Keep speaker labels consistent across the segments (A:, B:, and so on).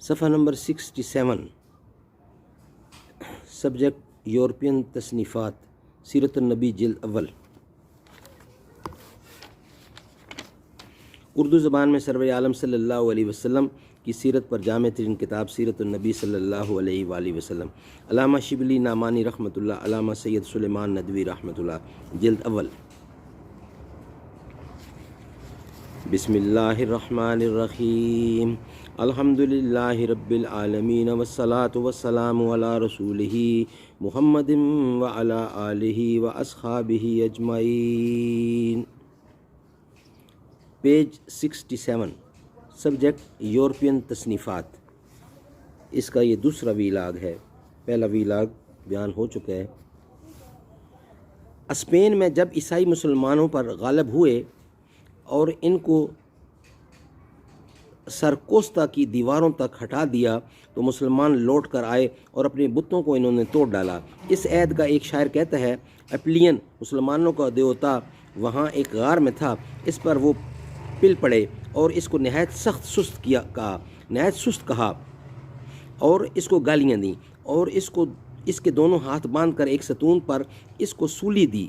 A: صفحہ number 67، subject European تصنیفات، سیرت النبی جلد اول۔ اردو زبان میں سرور عالم صلی اللہ علیہ وسلم کی سیرت پر جامع ترین کتاب سیرت النبی صلی اللہ علیہ وآلہ وسلم، علامہ شبلی نعمانی رحمۃ اللہ، علامہ سید سلیمان ندوی رحمۃ اللہ، جلد اول۔ بسم اللہ الرحمن الرحیم، الحمد للہ رب العالمین والصلاة والسلام علی رسولہ محمد وعلی آلہ واصحابہ اجمعین۔ پیج 67، سبجیکٹ یورپین تصنیفات، اس کا یہ دوسرا ویلاگ ہے، پہلا ویلاگ بیان ہو چکا ہے۔ اسپین میں جب عیسائی مسلمانوں پر غالب ہوئے اور ان کو سرکوستا کی دیواروں تک ہٹا دیا تو مسلمان لوٹ کر آئے اور اپنے بتوں کو انہوں نے توڑ ڈالا۔ اس عہد کا ایک شاعر کہتا ہے، اپلین مسلمانوں کا دیوتا وہاں ایک غار میں تھا، اس پر وہ پل پڑے اور اس کو نہایت سست کہا اور اس کو گالیاں دیں اور اس کے دونوں ہاتھ باندھ کر ایک ستون پر اس کو سولی دی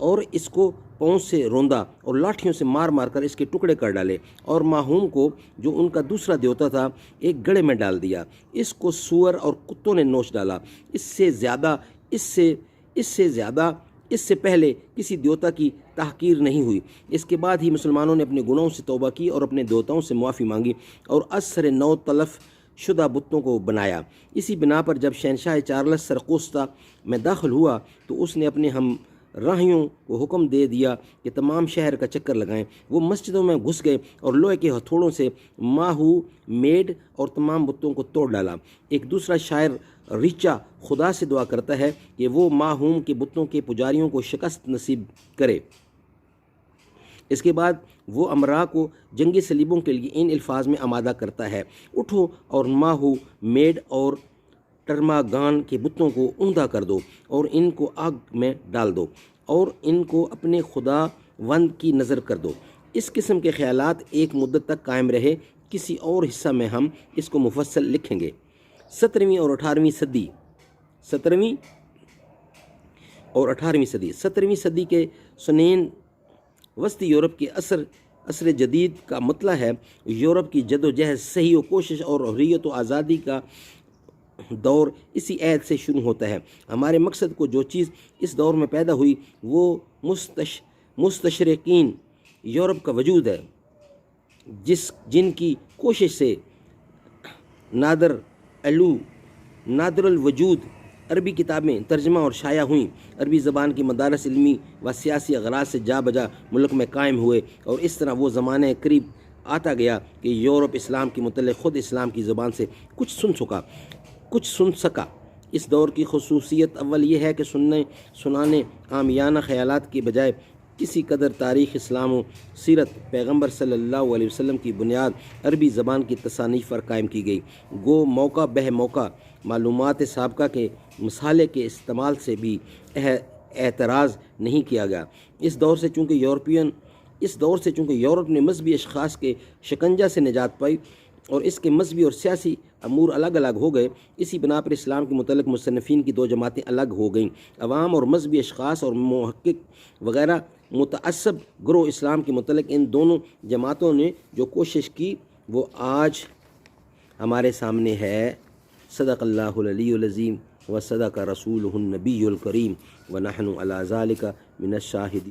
A: اور اس کو پاؤں سے روندا اور لاٹھیوں سے مار مار کر اس کے ٹکڑے کر ڈالے اور ماہوم کو، جو ان کا دوسرا دیوتا تھا، ایک گڑھے میں ڈال دیا۔ اس کو سور اور کتوں نے نوچ ڈالا۔ اس سے پہلے کسی دیوتا کی تحقیر نہیں ہوئی۔ اس کے بعد ہی مسلمانوں نے اپنے گناہوں سے توبہ کی اور اپنے دیوتاؤں سے معافی مانگی اور اثر نو تلف شدہ بتوں کو بنایا۔ اسی بنا پر جب شہنشاہ چارلس سرکوستا میں داخل ہوا تو اس نے اپنے ہم راہیوں کو حکم دے دیا کہ تمام شہر کا چکر لگائیں۔ وہ مسجدوں میں گھس گئے اور لوہے کے ہتھوڑوں سے ماہو، میڈ اور تمام بتوں کو توڑ ڈالا۔ ایک دوسرا شاعر ریچا خدا سے دعا کرتا ہے کہ وہ ماہوم کے بتوں کے پجاریوں کو شکست نصیب کرے۔ اس کے بعد وہ امراء کو جنگی صلیبوں کے لیے ان الفاظ میں آمادہ کرتا ہے، اٹھو اور ماہو، میڈ اور ٹرماگان کے بتوں کو عمدہ کر دو اور ان کو آگ میں ڈال دو اور ان کو اپنے خدا وند کی نظر کر دو۔ اس قسم کے خیالات ایک مدت تک قائم رہے۔ کسی اور حصہ میں ہم اس کو مفصل لکھیں گے۔ 17ویں اور 18ویں صدی 17ویں صدی کے سنین وسطی یورپ کے عصر جدید کا مطلع ہے۔ یورپ کی جد و جہد، صحیح و کوشش اور حریت و آزادی کا دور اسی عہد سے شروع ہوتا ہے۔ ہمارے مقصد کو جو چیز اس دور میں پیدا ہوئی وہ مستشرقین یورپ کا وجود ہے، جن کی کوشش سے نادر الوجود عربی کتابیں ترجمہ اور شائع ہوئیں، عربی زبان کی مدارس علمی و سیاسی اغراض سے جا بجا ملک میں قائم ہوئے، اور اس طرح وہ زمانہ قریب آتا گیا کہ یورپ اسلام کے متعلق خود اسلام کی زبان سے کچھ سن سکا۔ اس دور کی خصوصیت اول یہ ہے کہ سنانے عامیانہ خیالات کے بجائے کسی قدر تاریخ اسلام و سیرت پیغمبر صلی اللہ علیہ وسلم کی بنیاد عربی زبان کی تصانیف پر قائم کی گئی۔ گو موقع بہ موقع معلومات سابقہ کے مصالح کے استعمال سے بھی اعتراض نہیں کیا گیا۔ اس دور سے چونکہ یورپ نے مذہبی اشخاص کے شکنجہ سے نجات پائی اور اس کے مذہبی اور سیاسی امور الگ الگ ہو گئے، اسی بنا پر اسلام کے متعلق مصنفین کی دو جماعتیں الگ ہو گئیں۔ عوام اور مذہبی اشخاص اور محقق وغیرہ متعصب گروہ اسلام کے متعلق ان دونوں جماعتوں نے جو کوشش کی وہ آج ہمارے سامنے ہے۔ صدق اللہ العلی العظیم و صدق رسولہ النبی الکریم و نحن علی ذالک من الشاہدین۔